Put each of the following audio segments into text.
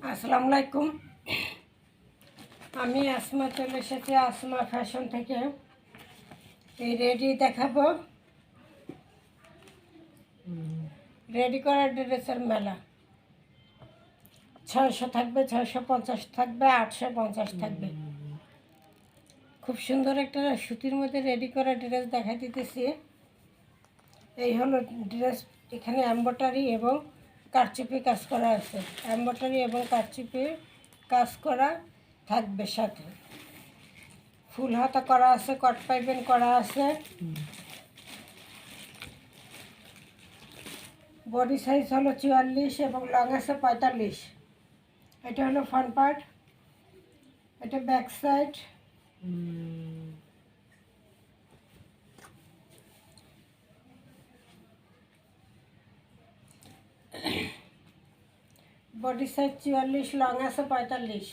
আসসালামু আলাইকুম। আমি আসমা চলে এসেছি আসমা ফ্যাশন থেকে। এই রেডি দেখাবো, রেডি করা ড্রেসের মেলা। 600 থাকবে, 650 থাকবে, 850 থাকবে। খুব সুন্দর একটা সুতির মধ্যে রেডি করা ড্রেস দেখা দিতেছি। এই হলো ড্রেস। এখানে এমব্রয়ডারি এবং কারচুপি কাজ করা আছে। এমব্রয়ডারি এবং কারচুপি কাজ করা থাকবে, সাথে ফুল হাতা করা আছে, কট পাইপিং করা আছে। বডি সাইজ হলো 44 এবং লং আছে 45। এটা হলো ফ্রন্ট পার্ট, এটা back side. Body size 44, long আছে 45।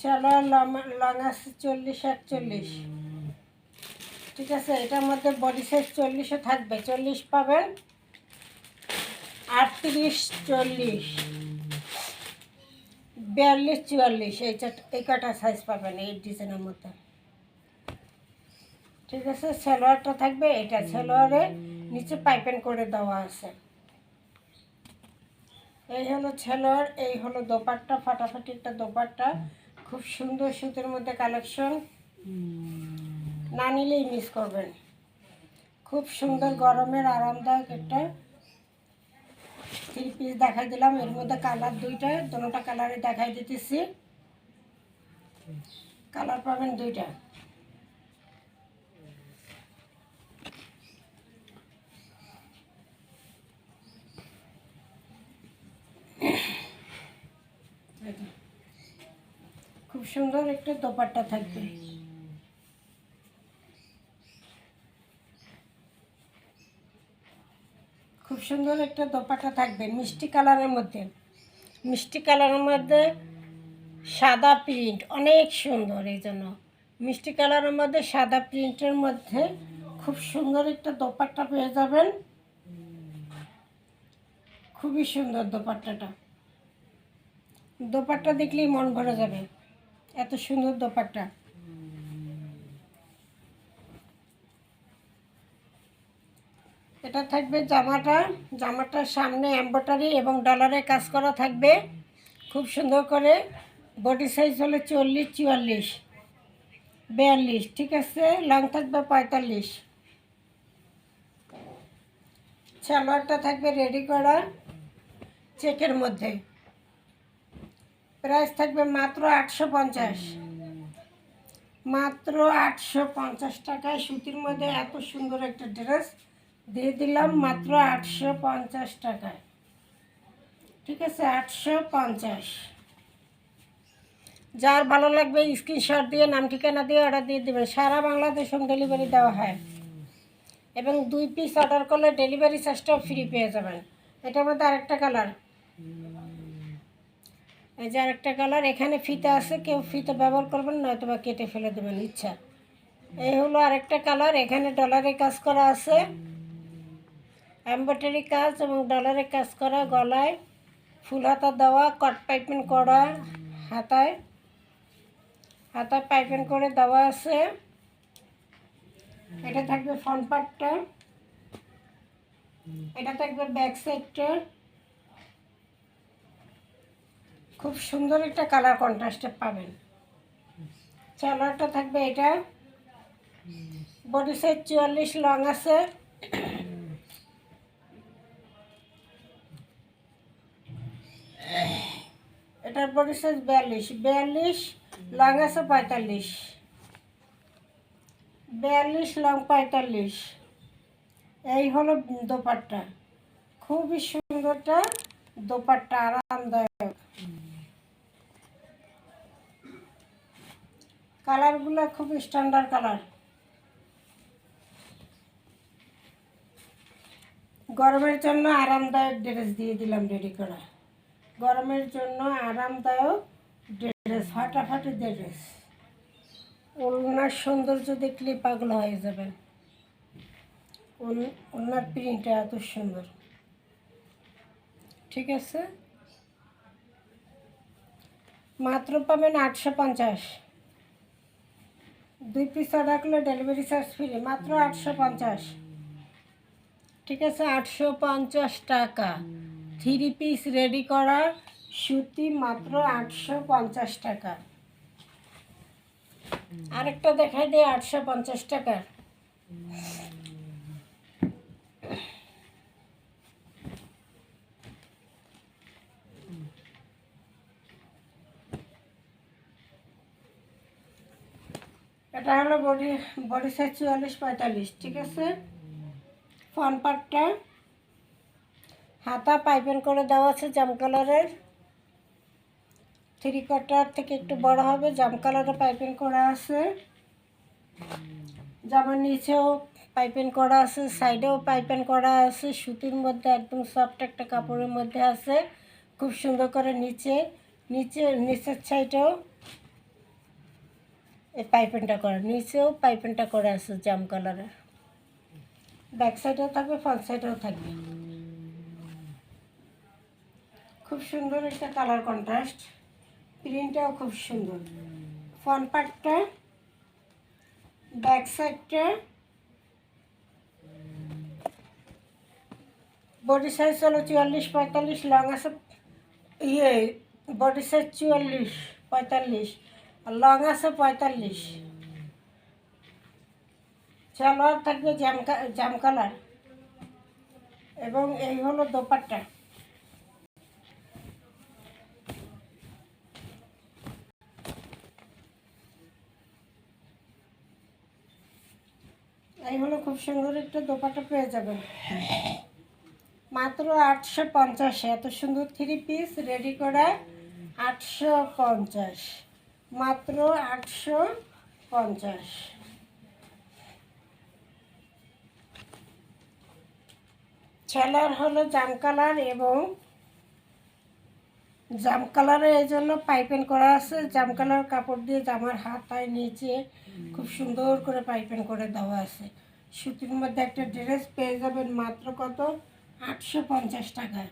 চলো, লং আছে 40, 41। ঠিক আছে, এটার মধ্যে বডি সাইজ 40 থাকবে। 40 পাবেন, 38, 40, 42, 44 এই কটা সাইজ পাবেন এই ডিজাইনের মধ্যে। ঠিক আছে, সালোয়ারটা থাকবে এটা। সালোয়ারে নিচে পাইপিং করে দেওয়া আছে। এই হলো সালোয়ার, এই হলো দোপাট্টা। ফাটাফাটি একটা দোপাট্টা, খুব সুন্দর সুতির মধ্যে কালেকশন। না নিলেই মিস করবেন। খুব সুন্দর গরমের আরামদায়ক একটা 3 পিস দেখাই দিলাম। এর মধ্যে কালার দুটোটা কালারে দেখাই দিতেছি। কালার পাবেন দুইটা। খুব সুন্দর একটা দোপাট্টা থাকবে। খুব সুন্দর একটা দোপাট্টা থাকবে মিষ্টি কালারের মধ্যে। মিষ্টি কালারের মধ্যে সাদা প্রিন্ট, অনেক সুন্দর। এই জন্য মিষ্টি কালারের মধ্যে সাদা প্রিন্টের মধ্যে খুব সুন্দর একটা দোপাট্টা পেয়ে যাবেন। খুবই সুন্দর দোপাট্টাটা। দোপাট্টা দেখলেই মন ভরে যাবে, এত সুন্দর দোপাট্টা। এটা থাকবে জামাটার সামনে এমব্রয়ডারি এবং ডলারের কাজ করা থাকবে খুব সুন্দর করে। বডি সাইজ হলো 40, 44, 42। ঠিক আছে, লং থাকবে 45। সালোয়ারটা থাকবে রেডি করা চেকের মধ্যে। প্রাইস থাকবে মাত্র 850। মাত্র 850 টাকায় সুতির মধ্যে এত সুন্দর একটা ড্রেস দিয়ে দিলাম মাত্র 850 টাকায়। ঠিক আছে, 850। যার ভালো লাগবে স্ক্রিনশট দিয়ে নাম ঠিকানা দিয়ে অর্ডার দিয়ে দেবেন। সারা বাংলাদেশ হোম ডেলিভারি দেওয়া হয় এবং 2 পিস অর্ডার করলে ডেলিভারি চার্জটাও ফ্রি পেয়ে যাবেন। এটার মধ্যে আরেকটা কালার, এই যে আরেকটা কালার। এখানে ফিতে আছে, কেউ ফিতে ব্যবহার করবেন, নয়তো বা কেটে ফেলে দেবেন ইচ্ছা। এই হলো আরেকটা কালার। এখানে ডলারের কাজ করা আছে, এমব্রয়ডারি কাজ এবং ডলারের কাজ করা। গলায় ফুল হাতা দেওয়া, কট পাইপিং করা, হাতায় পাইপিং করে দেওয়া আছে। এটা থাকবে ফ্রন্ট পার্টটা, এটা থাকবে ব্যাক সাইডটা। খুব সুন্দর একটা কালার কন্ট্রাস্টে পাবেন। সালোয়ারটা থাকবে এটা। বডি সাইজ 44, লং আছে। এটার বডি সাইজ 42, লং আছে 45। 42, লং 45। এই হলো দোপাট্টা, খুবই সুন্দরটা দোপাট্টা, আরামদায়ক। কালারগুলো খুব স্ট্যান্ডার্ড কালার। গরমের জন্য আরামদায়ক ড্রেস দিয়ে দিলাম রেডি করা। গরমের জন্য আরামদায়ক ড্রেস, ফাটাফাটি ড্রেস। ওনার সৌন্দর্য দেখলে পাগল হয়ে যাবেন। ওনার প্রিন্টটা এত সুন্দর। ঠিক আছে, মাত্র পাবেন 850। 2 পিস অর্ডার করলে ডেলিভারি চার্জ ফ্রি, মাত্র 850। ঠিক আছে, 850 টাকা। 3 পিস রেডি করা সুতি, মাত্র 850 টাকা। আরেকটা দেখাই দিই 850 টাকা। এটা হলো বডি সাইজ 44-45। ঠিক আছে, ফ্রন্ট পার্টটা হাতা পাইপিং করে দেওয়া আছে জাম কালারের। 3/4 থেকে একটু বড় হবে, জাম কালারের পাইপিং করা আছে। জামার নিচেও পাইপিং করা আছে, সাইডেও পাইপিং করা আছে। সুতির মধ্যে একদম সফট একটা কাপড়ের মধ্যে আছে, খুব সুন্দর করে। নিচের সাইডেও এই পাইপিংটা করা, নিচেও পাইপিংটা করা আছে জাম কালারের। ব্যাক সাইডেও থাকবে, ফ্রন্ট সাইডেও থাকবে। খুব সুন্দর একটা কালার কন্ট্রাস্ট, প্রিন্টটাও খুব সুন্দর। ফ্রন্ট পার্টটা, ব্যাক সাইডটা। বডি সাইজ হলো 44-45, লং আছে বডি সাইজ 44-45 আর লং আছে 45। সালোয়ার থাকবে জাম কালার, এবং এই হলো দোপাট্টা। এই হলো খুব সুন্দর একটা দোপাট্টা পেয়ে যাবেন, মাত্র 850। এত সুন্দর 3 পিস রেডি করা 850, মাত্র 850। সেলার হলো জাম কালার, এবং জাম কালারের এই জন্য পাইপিং করা আছে। জাম কালার কাপড় দিয়ে জামার হাতায় নিচে খুব সুন্দর করে পাইপিং করে দেওয়া আছে। সুতির মধ্যে একটা ড্রেস পেয়ে যাবেন, মাত্র কত? 850 টাকায়।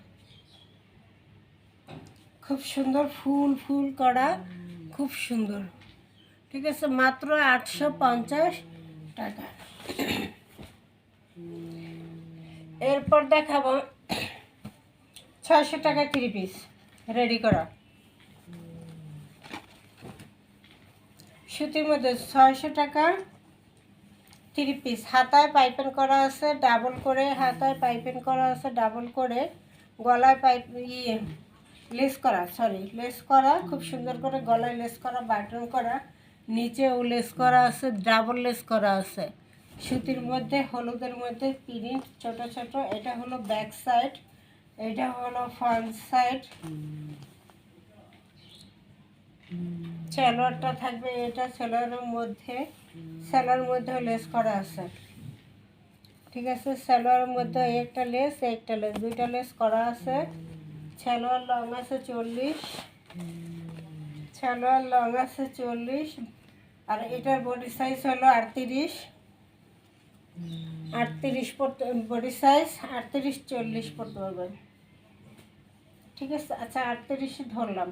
খুব সুন্দর ফুল করা, খুব সুন্দর। ঠিক আছে, মাত্র 850 টাকা। এরপর দেখাবো 600 টাকা 3 পিস রেডি করা সুতির মধ্যে। 600 টাকা 3 পিস, হাতায় পাইপিং করা আছে ডাবল করে, হাতায় পাইপিং করা আছে ডাবল করে, গলায় লেস করা, খুব সুন্দর করে গলায় লেস করা, বাটন করা, নিচেও লেস করা আছে, ডাবল লেস করা আছে। সুতির মধ্যে হলুদের মধ্যে প্রিন্ট ছোট ছোট। এটা হলো ব্যাক সাইড, এটা হলো ফ্রন্ট সাইড। সালোয়ারটা থাকবে এটা, সালোয়ারের মধ্যে লেস করা আছে। ঠিক আছে, সালোয়ারের মধ্যে একটা লেস, দুইটা লেস করা আছে। সালোয়ার লং আছে 40, আর এটার বডি সাইজ হলো 38 পড়তে, বডি সাইজ 38-40 পড়তে পারবে। ঠিক আছে, আচ্ছা 38 ধরলাম।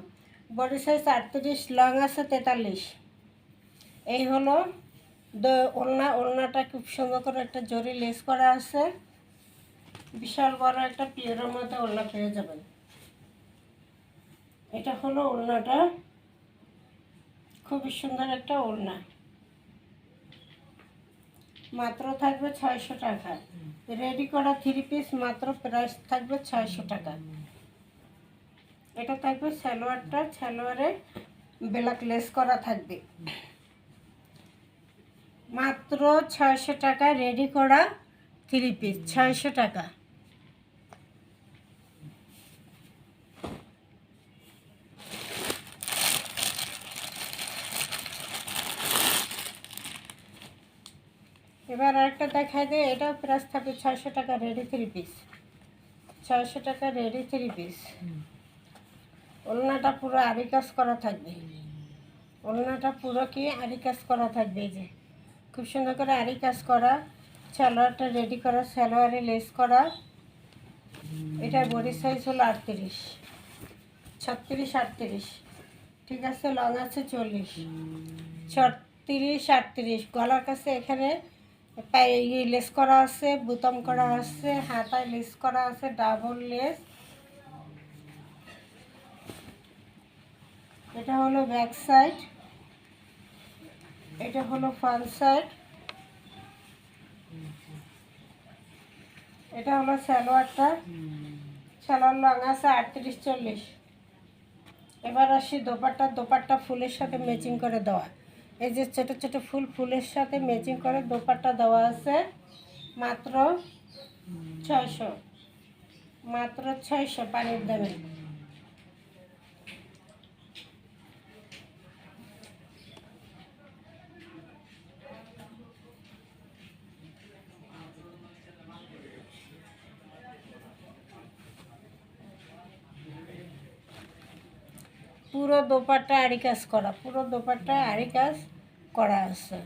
বডি সাইজ 38, লং আছে 43। এই হলো ওড়নাটা খুব সুন্দর করে একটা জরি লেস করা আছে। বিশাল বড় একটা পিওরের মধ্যে ওড়না পেয়ে যাবেন। এটা হলো ওড়নাটা, খুবই সুন্দর একটা ওড়না, মাত্র থাকবে 600 টাকা। রেডি করা 3 পিস, মাত্র প্রাইস থাকবে 600 টাকা। এটা থাকবে সালোয়ারটা, সালোয়ারে ব্ল্যাক লেস করা থাকবে, মাত্র 600 টাকা। রেডি করা 3 পিস 600 টাকা। এবার আরেকটা দেখাই দিই, এটাও প্রাইস থাকবে 600 টাকা। রেডি 3 পিস 600 টাকা, রেডি 3 পিস। ওড়নাটা পুরো আরি কাজ করা থাকবে, ওড়নাটা পুরো কি আরি কাজ করা থাকবে। এই যে খুব সুন্দর করে আরি কাজ করা। সালোয়ারটা রেডি করা, সালোয়ারে লেস করা। এটার বডি সাইজ হলো 38, 36-38। ঠিক আছে, লং আছে 40, 36, 38। গলার কাছে এখানে লেস করা আছে, বুতাম করা আছে, হাতায় লেস করা আছে, ডাবল লেস। এটা হলো ব্যাক সাইড, এটা হলো ফ্রন্ট সাইড। এটা হলো সালোয়ারটা, সালোয়ার লং আছে 38, 40। এবার আসি দোপাট্টা ফুলের সাথে ম্যাচিং করে দেওয়া। এই যে ছোট ছোট ফুলের সাথে ম্যাচিং করে দোপাট্টা দেওয়া আছে মাত্র 600, মাত্র 600 পানির দামে। পুরো দোপাট্টা আড়ি কাজ করা, পুরো দোপাট্টা আড়ি কাজ করা আছে।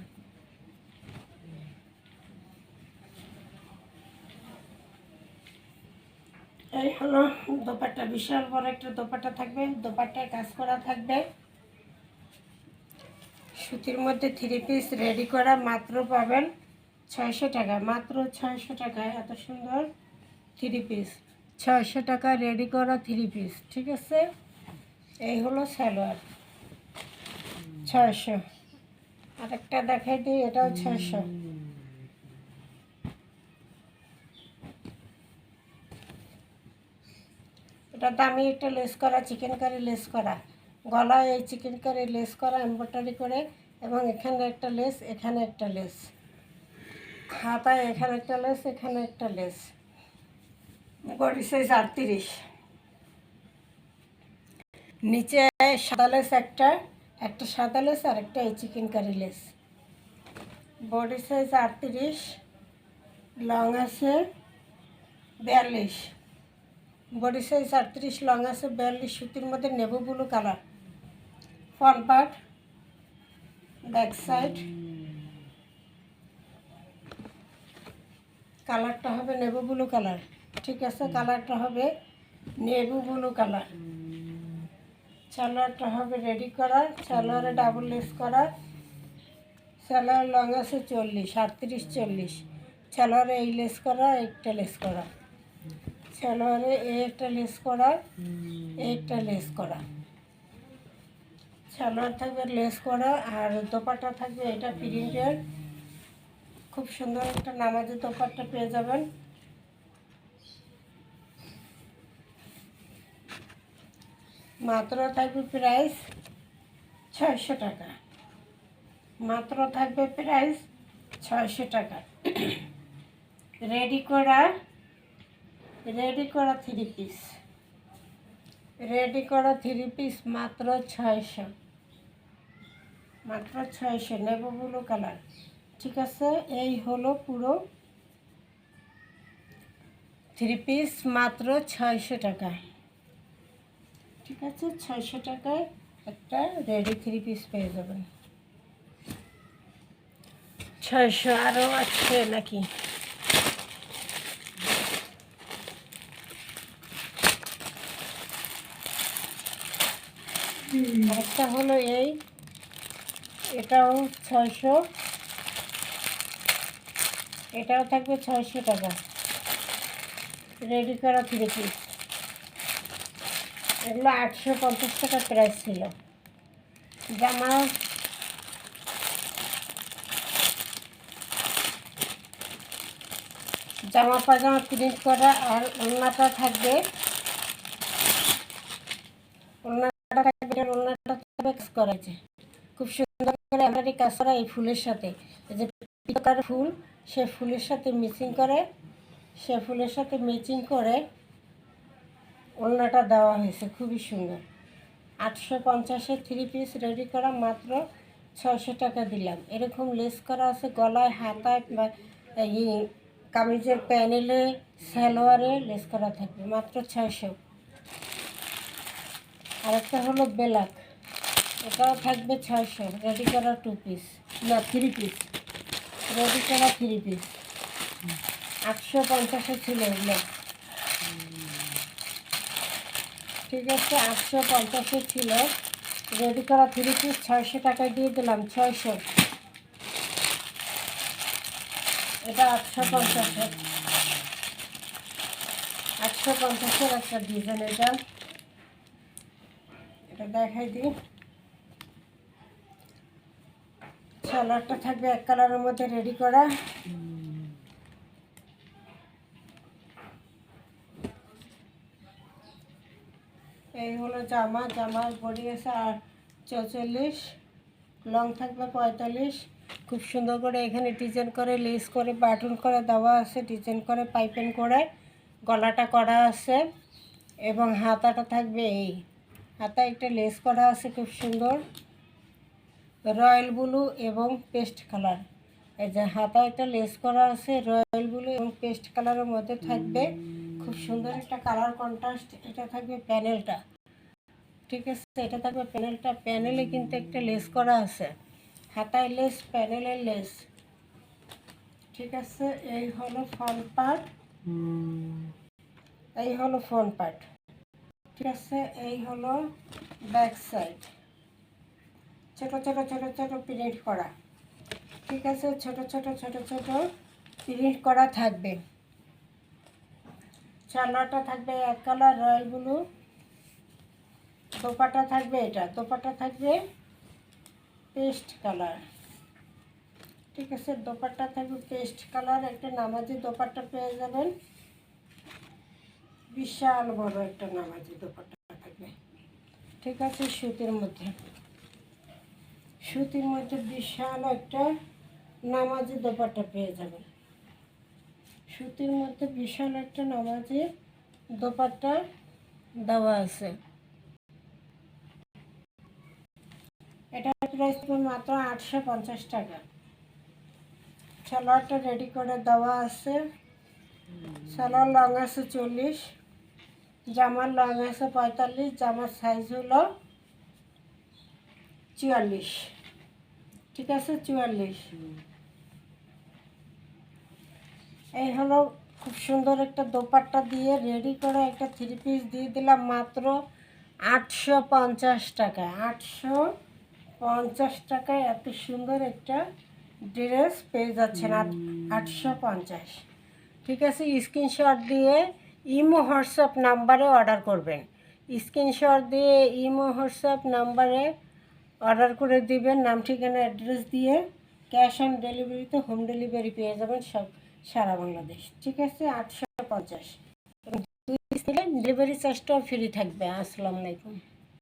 এই হলো দোপাট্টা, বিশাল বড় একটা দোপাট্টা থাকবে, দোপাট্টায় কাজ করা থাকবে। সুতির মধ্যে 3 পিস রেডি করা, মাত্র পাবেন 600 টাকা, মাত্র 600 টাকায় এত সুন্দর 3 পিস। 600 টাকা রেডি করা 3 পিস, ঠিক আছে। এই হলো সালোয়ার 600। আরেকটা দেখাই দিই, এটাও 600। এটা দামি একটা লেস করা, চিকেন কারি লেস করা, গলায় এই চিকেন কারি লেস করা এমব্রয়ডারি করে, এবং এখানে একটা লেস, এখানে একটা লেস, হাতায় এখানে একটা লেস, এখানে একটা লেস। Body size 38। নিচে সাদা লেস একটা, একটা সাদা লেস আর একটা এই chikankari lace. Body size 38, long আছে 42। বডি সাইজ 38, লং আছে 42। সুতির মধ্যে navy blue colour. Front part, back side, কালারটা হবে নেভি ব্লু কালার, ঠিক আছে। কালারটা হবে নেভি ব্লু কালার। সালোয়ারটা হবে রেডি করা, সালোয়ারে ডাবল লেস করা। সালোয়ার লং আছে 40, 38, 40। সালোয়ারে এই লেস করা, একটা লেস করা, সালোয়ারে এই একটা লেস করা, এই একটা লেস করা। সালোয়ার থাকবে লেস করা, আর দোপাট্টা থাকবে এটা প্রিন্টের। খুব সুন্দর একটা নামাজি দোপাট্টা পেয়ে যাবেন। মাত্র থাকবে প্রাইস 600 টাকা, মাত্র থাকবে প্রাইস 600 টাকা। রেডি করা 3 পিস, রেডি করা 3 পিস মাত্র 600, মাত্র 600। নেভি ব্লু কালার, ঠিক আছে। এই হলো পুরো 3 পিস, মাত্র 600 টাকা, ঠিক আছে। 600 টাকায় একটা রেডি 3 পিস পেয়ে যাবেন। 600 আরও আছে নাকি? একটা হলো এই, এটাও 600, এটাও থাকবে 600 টাকা, রেডি করা 3 পিস। এগুলো 850 টাকা প্রাইস ছিল। জামা পাজামা প্রিন্ট করা, আর ওড়নাটা থাকবে, ওড়নাটা করা আছে খুব সুন্দর করে এমব্রয়ডারি কাজ করা। এই ফুলের সাথে, এই যে পিকার ফুল, সে ফুলের সাথে মিক্সিং করে, সে ফুলের সাথে ম্যাচিং করে ওড়নাটা দেওয়া হয়েছে, খুবই সুন্দর। 850-এর 3 পিস রেডি করা, মাত্র 600 টাকা দিলাম। এরকম লেস করা আছে গলায়, হাতায়, এই কামিজের প্যানেলে, সালোয়ারে লেস করা থাকবে, মাত্র 600। আরেকটা হলো ব্ল্যাক, এটাও থাকবে 600, রেডি করা 2 পিস, না 3 পিস, রেডি করা 3 পিস। 850-এ ছিল এগুলো, ঠিক আছে। 850-এ ছিল, রেডি করা 3 পিস 600 টাকায় দিয়ে দিলাম। 600, এটা 850-এর 850-এর একটা ডিজাইন। এটা দেখাই দিই। সালোয়ারটা থাকবে এক কালারের মধ্যে রেডি করা। এই হলো জামার বডি আছে 44, লং থাকবে 45। খুব সুন্দর করে এখানে ডিজাইন করে লেস করে বাটন করে দেওয়া আছে, ডিজাইন করে পাইপিং করে গলাটা করা আছে এবং হাতাটা থাকবে এই হাতায় একটা লেস করা আছে খুব সুন্দর রয়্যাল ব্লু এবং পেস্ট কালার। এই যে হাতায় একটা লেস করা আছে রয়্যাল ব্লু এবং পেস্ট কালারের মধ্যে থাকবে খুব সুন্দর একটা কালার কন্ট্রাস্ট। এটা থাকবে প্যানেলটা, ঠিক আছে, এটা থাকবে প্যানেলটা। প্যানেলে কিন্তু একটা লেস করা আছে, হাতায় লেস, প্যানেলের লেস, ঠিক আছে। এই হলো ফ্রন্ট পার্ট, এই হলো ফ্রন্ট পার্ট, ঠিক আছে। এই হলো ব্যাক সাইড, ছোট ছোট ছোট ছোট প্রিন্ট করা, ঠিক আছে, ছোট ছোট ছোট ছোট প্রিন্ট করা থাকবে। সালোয়ারটা থাকবে এক কালার রয়্যাল ব্লু, দোপাট্টা থাকবে এটা, দোপাট্টা থাকবে পেস্ট কালার, ঠিক আছে। দোপাট্টা থাকবে পেস্ট কালার, একটা নামাজি দোপাট্টা পেয়ে যাবেন, বিশাল বড় একটা নামাজি দোপাট্টা থাকবে, ঠিক আছে। সুতির মধ্যে বিশাল একটা নামাজি দোপাট্টা পেয়ে যাবেন, সুতির মধ্যে বিশাল একটা নামাজি দোপাট্টা দেওয়া আছে। এটার প্রাইস মাত্র 850 টাকা। সালোয়ারটা রেডি করে দেওয়া আছে, সালোয়ার লং আছে 40, জামার লং আছে 45, জামার সাইজ হলো 44, ঠিক আছে, 44। এই হলো খুব সুন্দর একটা দোপাট্টা দিয়ে রেডি করা একটা 3 পিস দিয়ে দিলাম মাত্র 850 টাকায়। 850 টাকায় এত সুন্দর একটা ড্রেস পেয়ে যাচ্ছেন 850, ঠিক আছে। স্ক্রিনশট দিয়ে ইমো হোয়াটসঅ্যাপ নাম্বারে অর্ডার করবেন, স্ক্রিনশট দিয়ে ইমো হোয়াটসঅ্যাপ নাম্বারে অর্ডার করে দিবেন, নাম ঠিকানা অ্যাড্রেস দিয়ে। ক্যাশ অন ডেলিভারিতে হোম ডেলিভারি পেয়ে যাবেন সব সারা বাংলাদেশ, ঠিক আছে। 850 ডেলিভারি চার্জটাও ফ্রি থাকবে। আসসালামু আলাইকুম।